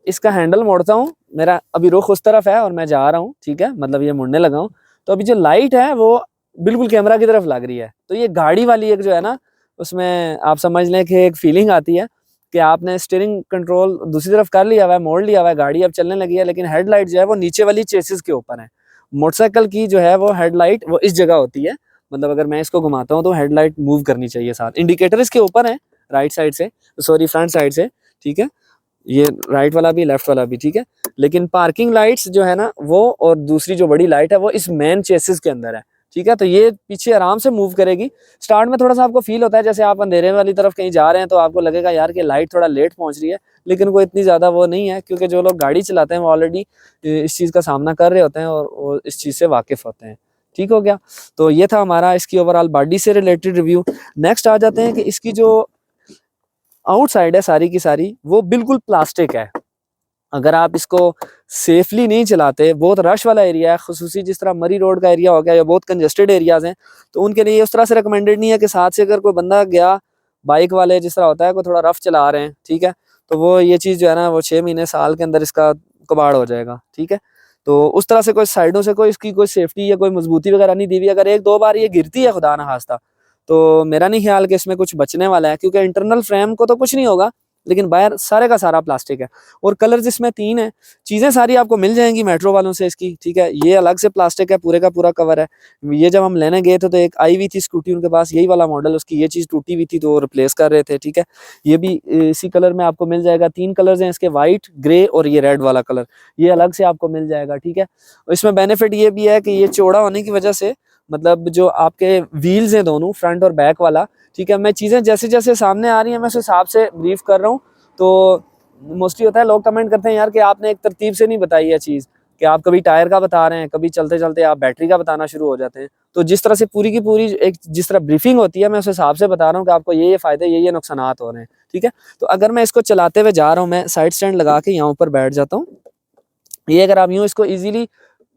इसका हैंडल मोड़ता हूँ, मेरा अभी रुख उस तरफ है और मैं जा रहा हूँ, ठीक है, मतलब ये मुड़ने लगा हूँ। तो अभी जो लाइट है वो बिल्कुल कैमरा की तरफ लग रही है। तो ये गाड़ी वाली एक जो है ना, उसमें आप समझ लें कि एक फीलिंग आती है कि आपने स्टीयरिंग कंट्रोल दूसरी तरफ कर लिया हुआ है, मोड़ लिया हुआ है, गाड़ी अब चलने लगी है, लेकिन हेडलाइट जो है वो नीचे वाली चेसिस के ऊपर है। मोटरसाइकिल की जो है वो हेडलाइट वो इस जगह होती है, मतलब अगर मैं इसको घुमाता हूँ तो हेडलाइट मूव करनी चाहिए साथ। इंडिकेटर इसके ऊपर है राइट साइड से, सॉरी फ्रंट साइड से, ठीक है। ये राइट वाला भी लेफ्ट वाला भी, ठीक है। लेकिन पार्किंग लाइट्स जो है ना वो, और दूसरी जो बड़ी लाइट है वो इस मेन चेसिस के अंदर है, ठीक है। तो ये पीछे आराम से मूव करेगी। स्टार्ट में थोड़ा सा आपको फील होता है जैसे आप अंधेरे वाली तरफ कहीं जा रहे हैं, तो आपको लगेगा यार कि लाइट थोड़ा लेट पहुंच रही है, लेकिन वो इतनी ज़्यादा वो नहीं है, क्योंकि जो लोग गाड़ी चलाते हैं वो ऑलरेडी इस चीज़ का सामना कर रहे होते हैं और वो इस चीज़ से वाकिफ़ होते हैं, ठीक हो गया। तो ये था हमारा इसकी ओवरऑल बॉडी से रिलेटेड रिव्यू। नेक्स्ट आ जाते हैं कि इसकी जो आउटसाइड है सारी की सारी वो बिल्कुल प्लास्टिक है। अगर आप इसको सेफली नहीं चलाते, बहुत रश वाला एरिया है, खुसूसी जिस तरह मरी रोड का एरिया हो गया या बहुत कंजेस्टेड एरियाज हैं, तो उनके लिए उस तरह से रिकमेंडेड नहीं है कि साथ से अगर कोई बंदा गया, बाइक वाले जिस तरह होता है कोई थोड़ा रफ चला रहे हैं, ठीक है, तो वो ये चीज़ जो है ना वो 6 महीने साल के अंदर इसका कबाड़ हो जाएगा, ठीक है। तो उस तरह से कोई साइडों से कोई इसकी कोई सेफ्टी या कोई मजबूती वगैरह नहीं दी हुई। अगर 1-2 बार ये गिरती है खुदा ना खास्ता, तो मेरा नहीं ख्याल कि इसमें कुछ बचने वाला है, क्योंकि इंटरनल फ्रेम को तो कुछ नहीं होगा, लेकिन बाहर सारे का सारा प्लास्टिक है। और कलर्स इसमें 3 है। चीज़ें सारी आपको मिल जाएंगी मेट्रो वालों से इसकी, ठीक है। ये अलग से प्लास्टिक है, पूरे का पूरा कवर है। ये जब हम लेने गए थे तो एक आई हुई थी स्कूटी उनके पास, यही वाला मॉडल, उसकी ये चीज़ टूटी हुई थी तो वो रिप्लेस कर रहे थे, ठीक है। ये भी इसी कलर में आपको मिल जाएगा। 3 कलर्स हैं इसके, वाइट, ग्रे और ये रेड वाला कलर, ये अलग से आपको मिल जाएगा, ठीक है। इसमें बेनिफिट ये भी है कि ये चौड़ा होने की वजह से, मतलब जो आपके व्हील्स हैं दोनों, फ्रंट और बैक वाला, ठीक है। मैं चीज़ें जैसे जैसे सामने आ रही हैं मैं उस हिसाब से ब्रीफ कर रहा हूँ। तो मोस्टली होता है लोग कमेंट करते हैं यार कि आपने एक तरतीब से नहीं बताई है चीज़, कि आप कभी टायर का बता रहे हैं, कभी चलते चलते आप बैटरी का बताना शुरू हो जाते हैं। तो जिस तरह से पूरी की पूरी एक जिस तरह ब्रीफिंग होती है, मैं उस हिसाब से बता रहा हूँ कि आपको ये फ़ायदे, ये नुकसानात हो रहे हैं, ठीक है। तो अगर मैं इसको चलाते हुए जा रहा हूँ, मैं साइड स्टैंड लगा के यहाँ ऊपर बैठ जाता हूँ। ये अगर आप यूँ इसको ईजिली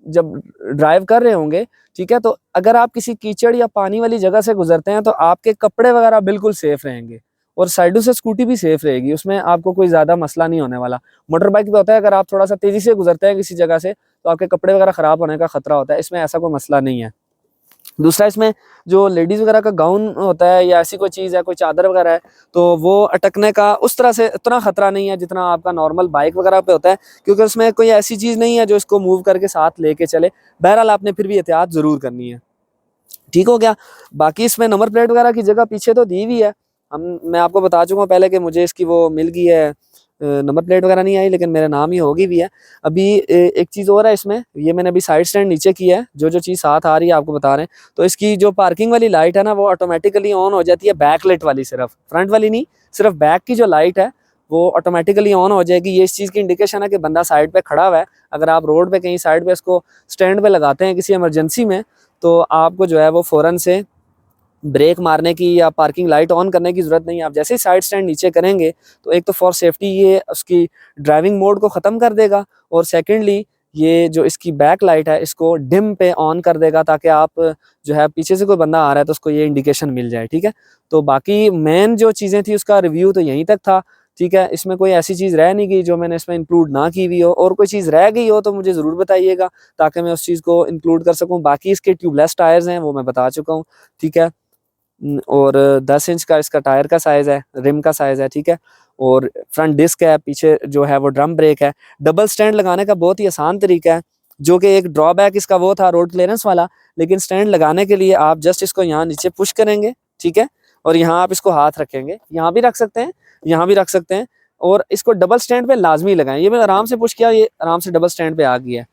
जब ड्राइव कर रहे होंगे, ठीक है, तो अगर आप किसी कीचड़ या पानी वाली जगह से गुजरते हैं तो आपके कपड़े वगैरह बिल्कुल सेफ रहेंगे, और साइडों से स्कूटी भी सेफ रहेगी, उसमें आपको कोई ज़्यादा मसला नहीं होने वाला। मोटर बाइक पे होता है अगर आप थोड़ा सा तेज़ी से गुजरते हैं किसी जगह से तो आपके कपड़े वगैरह ख़राब होने का खतरा होता है, इसमें ऐसा कोई मसला नहीं है। दूसरा, इसमें जो लेडीज़ वगैरह का गाउन होता है या ऐसी कोई चीज़ है, कोई चादर वगैरह है, तो वो अटकने का उस तरह से इतना ख़तरा नहीं है जितना आपका नॉर्मल बाइक वगैरह पे होता है, क्योंकि उसमें कोई ऐसी चीज़ नहीं है जो इसको मूव करके साथ लेके चले। बहरहाल आपने फिर भी एहतियात ज़रूर करनी है, ठीक हो गया। बाकी इसमें नंबर प्लेट वगैरह की जगह पीछे तो दी हुई है। मैं आपको बता चुका हूँ पहले कि मुझे इसकी वो मिल गई है, नंबर प्लेट वगैरह नहीं आई, लेकिन मेरा नाम ही होगी भी है। अभी एक चीज़ और है इसमें, ये मैंने अभी साइड स्टैंड नीचे किया है, जो चीज़ साथ आ रही है आपको बता रहे हैं। तो इसकी जो पार्किंग वाली लाइट है ना वो ऑटोमेटिकली ऑन हो जाती है, बैक लाइट वाली, सिर्फ फ्रंट वाली नहीं, सिर्फ बैक की जो लाइट है वो ऑटोमेटिकली ऑन हो जाएगी। ये इस चीज़ की इंडिकेशन है कि बंदा साइड पे खड़ा हुआ है। अगर आप रोड पे कहीं साइड पे इसको स्टैंड पे लगाते हैं किसी इमरजेंसी में, तो आपको जो है वो फ़ौरन से ब्रेक मारने की या पार्किंग लाइट ऑन करने की ज़रूरत नहीं है। आप जैसे ही साइड स्टैंड नीचे करेंगे तो एक तो फॉर सेफ्टी ये उसकी ड्राइविंग मोड को ख़त्म कर देगा, और सेकेंडली ये जो इसकी बैक लाइट है इसको डिम पे ऑन कर देगा, ताकि आप जो है पीछे से कोई बंदा आ रहा है तो उसको ये इंडिकेशन मिल जाए, ठीक है। तो बाकी मेन जो चीज़ें थी उसका रिव्यू तो यहीं तक था, ठीक है। इसमें कोई ऐसी चीज़ रह नहीं गई जो मैंने इसमें इंक्लूड ना की हुई हो, और कोई चीज़ रह गई हो तो मुझे ज़रूर बताइएगा ताकि मैं उस चीज़ को इंक्लूड कर सकूँ। बाकी इसके ट्यूबलेस टायर्स हैं वो मैं बता चुका हूँ, ठीक है। और 10 इंच का इसका टायर का साइज़ है, रिम का साइज़ है, ठीक है। और फ्रंट डिस्क है, पीछे जो है वो ड्रम ब्रेक है। डबल स्टैंड लगाने का बहुत ही आसान तरीका है, जो कि एक ड्रॉबैक इसका वो था रोड क्लियरेंस वाला, लेकिन स्टैंड लगाने के लिए आप जस्ट इसको यहाँ नीचे पुश करेंगे, ठीक है, और यहाँ आप इसको हाथ रखेंगे, यहाँ भी रख सकते हैं, यहाँ भी रख सकते हैं, और इसको डबल स्टैंड पे लाजमी लगाएं। ये मैं आराम से पुश किया, ये आराम से डबल स्टैंड पे आ गया है।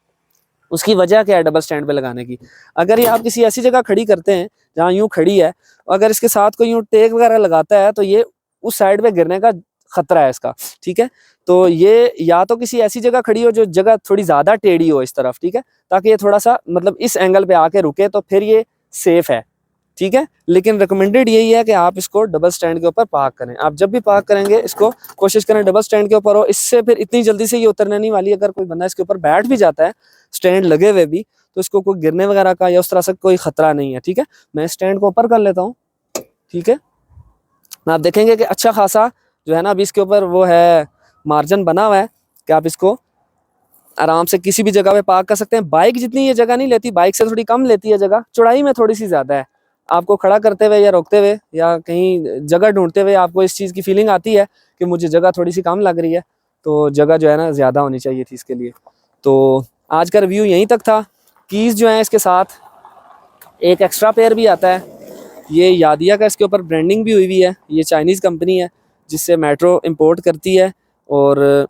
उसकी वजह क्या है डबल स्टैंड पे लगाने की? अगर ये आप किसी ऐसी जगह खड़ी करते हैं जहाँ यूं खड़ी है, अगर इसके साथ कोई यूं टेक वगैरह लगाता है तो ये उस साइड पे गिरने का खतरा है इसका, ठीक है। तो ये या तो किसी ऐसी जगह खड़ी हो जो जगह थोड़ी ज्यादा टेढ़ी हो इस तरफ, ठीक है, ताकि ये थोड़ा सा मतलब इस एंगल पे आके रुके, तो फिर ये सेफ है, ठीक है। लेकिन रिकमेंडेड यही है कि आप इसको डबल स्टैंड के ऊपर पार्क करें। आप जब भी पार्क करेंगे इसको कोशिश करें डबल स्टैंड के ऊपर हो, इससे फिर इतनी जल्दी से ये उतरने नहीं वाली। अगर कोई बंदा इसके ऊपर बैठ भी जाता है स्टैंड लगे हुए भी, तो इसको कोई गिरने वगैरह का या उस तरह से कोई खतरा नहीं है, ठीक है। मैं स्टैंड को ऊपर कर लेता हूँ, ठीक है। आप देखेंगे कि अच्छा खासा जो है ना अभी इसके ऊपर वो है मार्जिन बना हुआ है कि आप इसको आराम से किसी भी जगह पे पार्क कर सकते हैं। बाइक जितनी ये जगह नहीं लेती, बाइक से थोड़ी कम लेती है जगह, चौड़ाई में थोड़ी सी ज्यादा है। आपको खड़ा करते हुए या रोकते हुए या कहीं जगह ढूंढते हुए आपको इस चीज़ की फीलिंग आती है कि मुझे जगह थोड़ी सी कम लग रही है, तो जगह जो है ना ज़्यादा होनी चाहिए थी इसके लिए। तो आज का रिव्यू यहीं तक था। कीज़ जो है इसके साथ एक एक्स्ट्रा पेयर भी आता है, ये यादिया का इसके ऊपर ब्रांडिंग भी हुई है। ये चाइनीज़ कंपनी है जिससे मेट्रो इंपोर्ट करती है और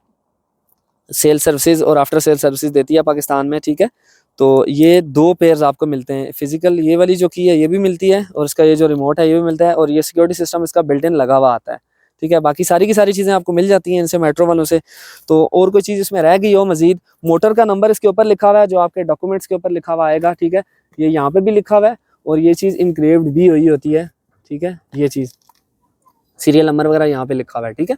सेल सर्विसेज और आफ्टर सेल सर्विसेज देती है पाकिस्तान में, ठीक है। तो ये 2 पेयर्स आपको मिलते हैं फिजिकल, ये वाली जो की है ये भी मिलती है, और इसका ये जो रिमोट है ये भी मिलता है, और ये सिक्योरिटी सिस्टम इसका बिल्ट इन लगा हुआ आता है, ठीक है। बाकी सारी की सारी चीज़ें आपको मिल जाती हैं इनसे, मेट्रो वालों से। तो और कोई चीज़ इसमें रह गई हो मजीद, मोटर का नंबर इसके ऊपर लिखा हुआ है जो आपके डॉक्यूमेंट्स के ऊपर लिखा हुआ आएगा, ठीक है। ये यहाँ पे भी लिखा हुआ है, और ये चीज़ इनक्रेव्ड भी हुई होती है, ठीक है। ये चीज़ सीरियल नंबर वगैरह यहाँ पे लिखा हुआ है, ठीक है।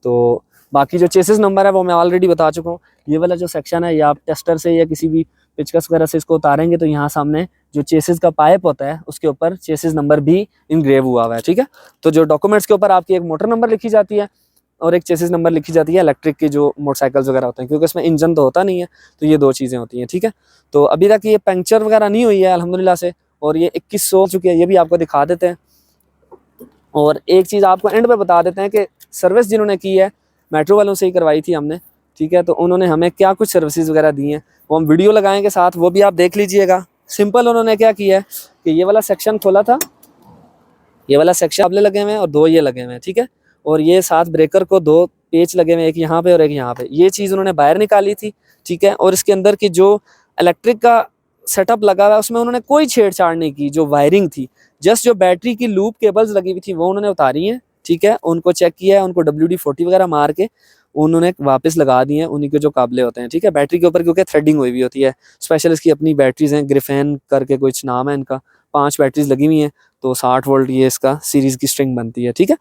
तो बाकी जो चेसिस नंबर है वो मैं ऑलरेडी बता चुका हूँ। ये वाला जो सेक्शन है ये आप टेस्टर से या किसी भी पेचकस वगैरह से इसको उतारेंगे तो यहाँ सामने जो चेसिस का पाइप होता है उसके ऊपर चेसिस नंबर भी इनग्रेव हुआ हुआ है, ठीक है। तो जो डॉक्यूमेंट्स के ऊपर आपकी एक मोटर नंबर लिखी जाती है और एक चेसिस नंबर लिखी जाती है इलेक्ट्रिक की जो मोटरसाइकिल्स वगैरह होते हैं, क्योंकि इसमें इंजन तो होता नहीं है, तो ये 2 चीज़ें होती हैं, ठीक है। तो अभी तक ये पंक्चर वगैरह नहीं हुई है अल्हम्दुलिल्लाह से, और ये 2100 हो चुकी है, ये भी आपको दिखा देते हैं। और एक चीज़ आपको एंड पे बता देते हैं कि सर्विस जिन्होंने की है मेट्रो वालों से ही करवाई थी हमने, ठीक है। तो उन्होंने हमें क्या कुछ सर्विसेज वगैरह दी हैं वो हम वीडियो लगाएंगे साथ, वो भी आप देख लीजिएगा। सिंपल उन्होंने क्या किया है कि ये वाला सेक्शन खोला था, ये वाला सेक्शन काबले लगे हुए हैं और 2 ये लगे हुए हैं, ठीक है। और ये साथ ब्रेकर को 2 पेच लगे हुए हैं, एक यहाँ पे और एक यहाँ पे। ये चीज़ उन्होंने बाहर निकाली थी, ठीक है। और इसके अंदर की जो इलेक्ट्रिक का सेटअप लगा हुआ है उसमें उन्होंने कोई छेड़छाड़ नहीं की। जो वायरिंग थी, जस्ट जो बैटरी की लूप केबल्स लगी हुई थी वो उन्होंने उतारी हैं, ठीक है। उनको चेक किया है, उनको WD-40 वगैरह मार के उन्होंने वापस लगा दिए हैं उन्हीं के जो काबले होते हैं, ठीक है। बैटरी के ऊपर क्योंकि थ्रेडिंग हुई होती है, स्पेशल इसकी अपनी बैटरीज हैं, ग्रिफेन करके कुछ नाम है इनका, 5 बैटरीज लगी हुई हैं, तो 60 वोल्ट ये इसका सीरीज की स्ट्रिंग बनती है, ठीक है।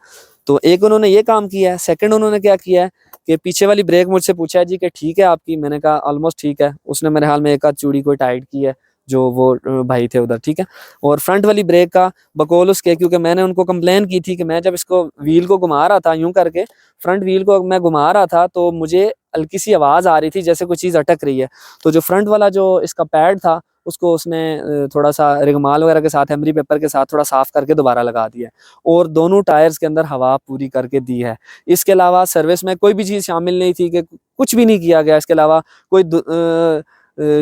तो एक उन्होंने ये काम किया है। सेकंड उन्होंने क्या किया है कि पीछे वाली ब्रेक मुझसे पूछा है जी कि ठीक है आपकी, मैंने कहा ऑलमोस्ट ठीक है। उसने मेरे हाल में एक आध चूड़ी कोई टाइट की है जो वो भाई थे उधर, ठीक है। और फ्रंट वाली ब्रेक का बकौल उसके, क्योंकि मैंने उनको कंप्लेन की थी कि मैं जब इसको व्हील को घुमा रहा था यूं करके, फ्रंट व्हील को मैं घुमा रहा था तो मुझे हल्की सी आवाज़ आ रही थी जैसे कोई चीज़ अटक रही है। तो जो फ्रंट वाला जो इसका पैड था उसको उसने थोड़ा सा रिगमाल वगैरह के साथ, एमरी पेपर के साथ थोड़ा साफ करके दोबारा लगा दिया और दोनों टायर्स के अंदर हवा पूरी करके दी है। इसके अलावा सर्विस में कोई भी चीज़ शामिल नहीं थी, कि कुछ भी नहीं किया गया। इसके अलावा कोई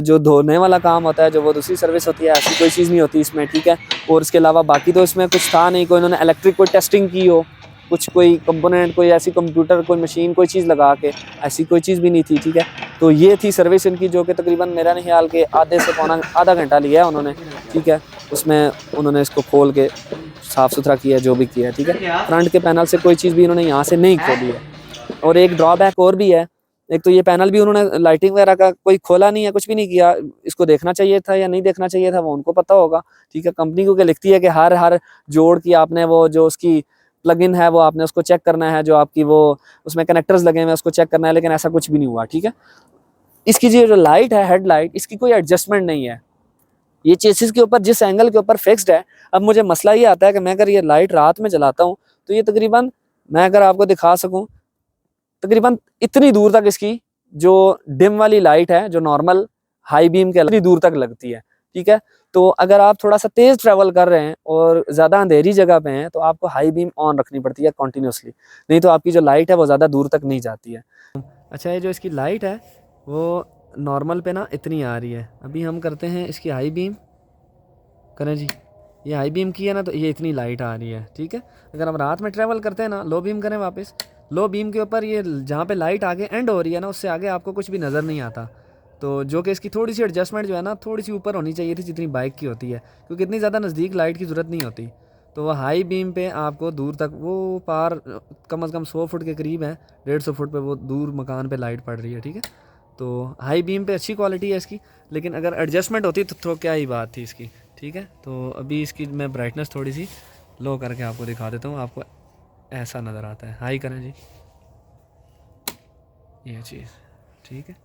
जो धोने वाला काम होता है जो वो दूसरी सर्विस होती है, ऐसी कोई चीज़ नहीं होती इसमें, ठीक है। और इसके अलावा बाकी तो इसमें कुछ था नहीं, कोई इन्होंने इलेक्ट्रिक कोई टेस्टिंग की हो, कुछ कोई कंपोनेंट, कोई ऐसी कंप्यूटर, कोई मशीन, कोई चीज़ लगा के, ऐसी कोई चीज़ भी नहीं थी, ठीक है। तो ये थी सर्विस इनकी, जो कि तकरीबन मेरा नहीं ख्याल के आधे से पौना आधा घंटा लिया है उन्होंने, ठीक है। उसमें उन्होंने इसको खोल के साफ़ सुथरा किया जो भी किया, ठीक है। फ्रंट के पैनल से कोई चीज़ भी इन्होंने यहाँ से नहीं खोली है। और एक ड्रॉबैक और भी है एक तो ये पैनल भी उन्होंने लाइटिंग वगैरह का कोई खोला नहीं है, कुछ भी नहीं किया। इसको देखना चाहिए था या नहीं देखना चाहिए था वो उनको पता होगा, ठीक है। कंपनी को क्या लिखती है कि हर जोड़ की आपने वो जो उसकी प्लग इन है वो आपने उसको चेक करना है, जो आपकी वो उसमें कनेक्टर्स लगे हुए हैं उसको चेक करना है, लेकिन ऐसा कुछ भी नहीं हुआ, ठीक है। इसकी जो लाइट है हेडलाइट, इसकी कोई एडजस्टमेंट नहीं है, ये चेसिस के ऊपर जिस एंगल के ऊपर फिक्स्ड है। अब मुझे मसला ये आता है कि मैं अगर ये लाइट रात में जलाता हूँ तो ये तकरीबन, मैं अगर आपको दिखा सकूं, तकरीबन इतनी दूर तक इसकी जो डिम वाली लाइट है, जो नॉर्मल हाई बीम के इतनी दूर तक लगती है, ठीक है। तो अगर आप थोड़ा सा तेज ट्रेवल कर रहे हैं और ज़्यादा अंधेरी जगह पे हैं तो आपको हाई बीम ऑन रखनी पड़ती है कॉन्टीन्यूसली, नहीं तो आपकी जो लाइट है वो ज़्यादा दूर तक नहीं जाती है। अच्छा, ये जो इसकी लाइट है वो नॉर्मल पे ना इतनी आ रही है। अभी हम करते हैं इसकी हाई बीम, करें जी, ये हाई बीम की है ना तो ये इतनी लाइट आ रही है, ठीक है। अगर हम रात में ट्रैवल करते हैं ना, लो बीम करें वापस, लो बीम के ऊपर ये जहाँ पे लाइट आगे एंड हो रही है ना, उससे आगे आपको कुछ भी नज़र नहीं आता। तो जो कि इसकी थोड़ी सी एडजस्टमेंट जो है ना, थोड़ी सी ऊपर होनी चाहिए थी जितनी बाइक की होती है, क्योंकि इतनी ज़्यादा नज़दीक लाइट की ज़रूरत नहीं होती। तो वह हाई बीम पे आपको दूर तक वो पार कम से कम 100 फुट के करीब है, 150 फुट पे वो दूर मकान पे लाइट पड़ रही है, ठीक है। तो हाई बीम पे अच्छी क्वालिटी है इसकी, लेकिन अगर एडजस्टमेंट होती तो क्या ही बात थी इसकी, ठीक है। तो अभी इसकी मैं ब्राइटनेस थोड़ी सी लो करके आपको दिखा देता हूँ, आपको ऐसा नज़र आता है। हाई करें जी, ये चीज़, ठीक है।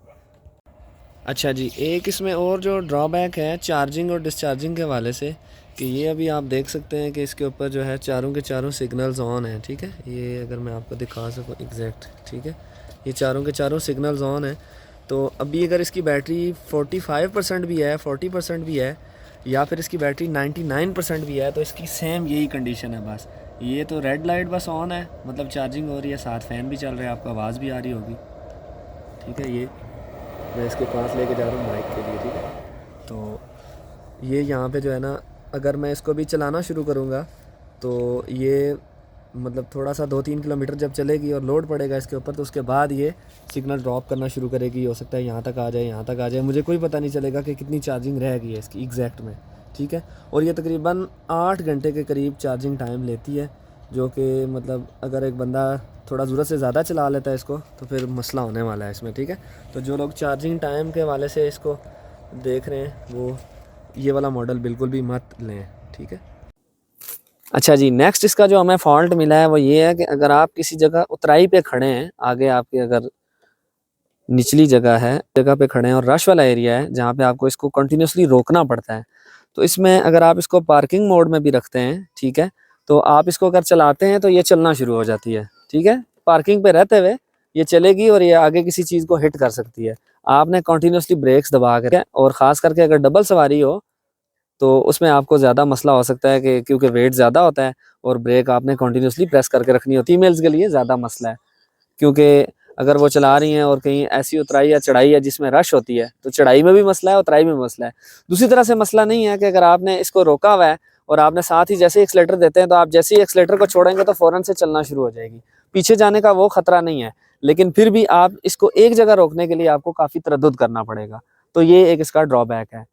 अच्छा जी, एक इसमें और जो ड्रॉबैक है चार्जिंग और डिस्चार्जिंग के हवाले से, कि ये अभी आप देख सकते हैं कि इसके ऊपर जो है चारों के चारों सिग्नल्स ऑन हैं, ठीक है। ये अगर मैं आपको दिखा सकूँ एग्जैक्ट, ठीक है, ये चारों के चारों सिग्नल्स ऑन हैं। तो अभी अगर इसकी बैटरी 45% भी है, 40% भी है, या फिर इसकी बैटरी 99% भी है, तो इसकी सेम यही कंडीशन है बस। ये तो रेड लाइट बस ऑन है, मतलब चार्जिंग हो रही है, साथ फ़ैन भी चल रहा है, आपको आवाज़ भी आ रही होगी, ठीक है। ये मैं इसके पास लेके जा रहा हूँ माइक के लिए, ठीक है। तो ये यहाँ पे जो है ना, अगर मैं इसको भी चलाना शुरू करूँगा तो ये मतलब थोड़ा सा 2-3 किलोमीटर जब चलेगी और लोड पड़ेगा इसके ऊपर, तो उसके बाद ये सिग्नल ड्रॉप करना शुरू करेगी। हो सकता है यहाँ तक आ जाए, यहाँ तक आ जाए, मुझे कोई पता नहीं चलेगा कि कितनी चार्जिंग रह गई है इसकी एग्जैक्ट में, ठीक है। और ये तकरीबन 8 घंटे के करीब चार्जिंग टाइम लेती है, जो कि मतलब अगर एक बंदा थोड़ा ज़रूरत से ज़्यादा चला लेता है इसको तो फिर मसला होने वाला है इसमें, ठीक है। तो जो लोग चार्जिंग टाइम के हवाले से इसको देख रहे हैं वो ये वाला मॉडल बिल्कुल भी मत लें, ठीक है। अच्छा जी, नेक्स्ट इसका जो हमें फॉल्ट मिला है वो ये है कि अगर आप किसी जगह उतराई पे खड़े हैं, आगे आपके अगर निचली जगह है, जगह पे खड़े हैं और रश वाला एरिया है जहाँ पे आपको इसको कंटिन्यूसली रोकना पड़ता है, तो इसमें अगर आप इसको पार्किंग मोड में भी रखते हैं, ठीक है, तो आप इसको अगर चलाते हैं तो ये चलना शुरू हो जाती है, ठीक है। पार्किंग पे रहते हुए ये चलेगी और ये आगे किसी चीज़ को हिट कर सकती है। आपने कंटिन्यूसली ब्रेक्स दबा के, और ख़ास करके अगर डबल सवारी हो तो उसमें आपको ज़्यादा मसला हो सकता है कि क्योंकि वेट ज़्यादा होता है और ब्रेक आपने कंटिन्यूसली प्रेस करके रखनी होती है। फीमेल्स के लिए ज़्यादा मसला है, क्योंकि अगर वो चला रही हैं और कहीं ऐसी उतराई या चढ़ाई है जिसमें रश होती है, तो चढ़ाई में भी मसला है, उतराई में भी मसला है। दूसरी तरह से मसला नहीं है कि अगर आपने इसको रोका हुआ है और आपने साथ ही जैसे ही एक्सलेटर देते हैं तो आप जैसे ही एक्सलेटर को छोड़ेंगे तो फ़ौरन से चलना शुरू हो जाएगी, पीछे जाने का वो खतरा नहीं है। लेकिन फिर भी आप इसको एक जगह रोकने के लिए आपको काफ़ी तरद्दुद करना पड़ेगा, तो ये एक इसका ड्रॉबैक है,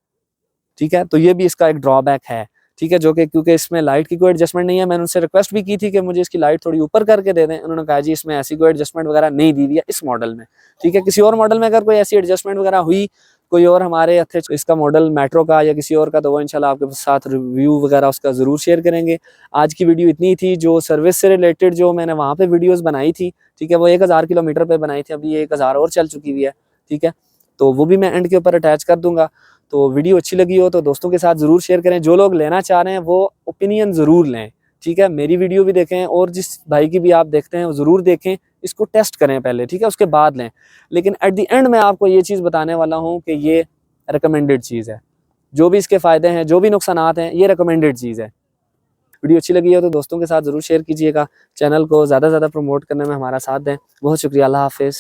ठीक है। तो ये भी इसका एक ड्रॉबैक है, ठीक है, जो कि क्योंकि इसमें लाइट की कोई एडजस्टमेंट नहीं है। मैंने उनसे रिक्वेस्ट भी की थी कि मुझे इसकी लाइट थोड़ी ऊपर करके दे दें, उन्होंने कहा जी इसमें ऐसी कोई एडजस्टमेंट वगैरह नहीं दी हुई है इस मॉडल में, ठीक है। किसी और मॉडल में अगर कोई ऐसी एडजस्टमेंट वगैरह हुई, कोई और हमारे थे इसका मॉडल मेट्रो का या किसी और का, तो वो इंशाल्लाह आपके साथ रिव्यू वगैरह उसका ज़रूर शेयर करेंगे। आज की वीडियो इतनी थी, जो सर्विस से रिलेटेड जो मैंने वहाँ पे वीडियोज़ बनाई थी, ठीक है, वो 1000 किलोमीटर पे बनाई थी, अभी 1000 और चल चुकी हुई है, ठीक है। तो वो भी मैं एंड के ऊपर अटैच कर दूंगा। तो वीडियो अच्छी लगी हो तो दोस्तों के साथ ज़रूर शेयर करें। जो लोग लेना चाह रहे हैं वो ओपिनियन ज़रूर लें, ठीक है। मेरी वीडियो भी देखें और जिस भाई की भी आप देखते हैं वो ज़रूर देखें, इसको टेस्ट करें पहले, ठीक है, उसके बाद लें। लेकिन एट द एंड मैं आपको ये चीज़ बताने वाला हूँ कि ये रिकमेंडेड चीज़ है, जो भी इसके फ़ायदे हैं, जो भी नुकसानात हैं, ये रिकमेंडेड चीज़ है। वीडियो अच्छी लगी हो तो दोस्तों के साथ ज़रूर शेयर कीजिएगा। चैनल को ज़्यादा से ज़्यादा प्रमोट करने में हमारा साथ दें। बहुत शुक्रिया, अल्लाह हाफ़िज़।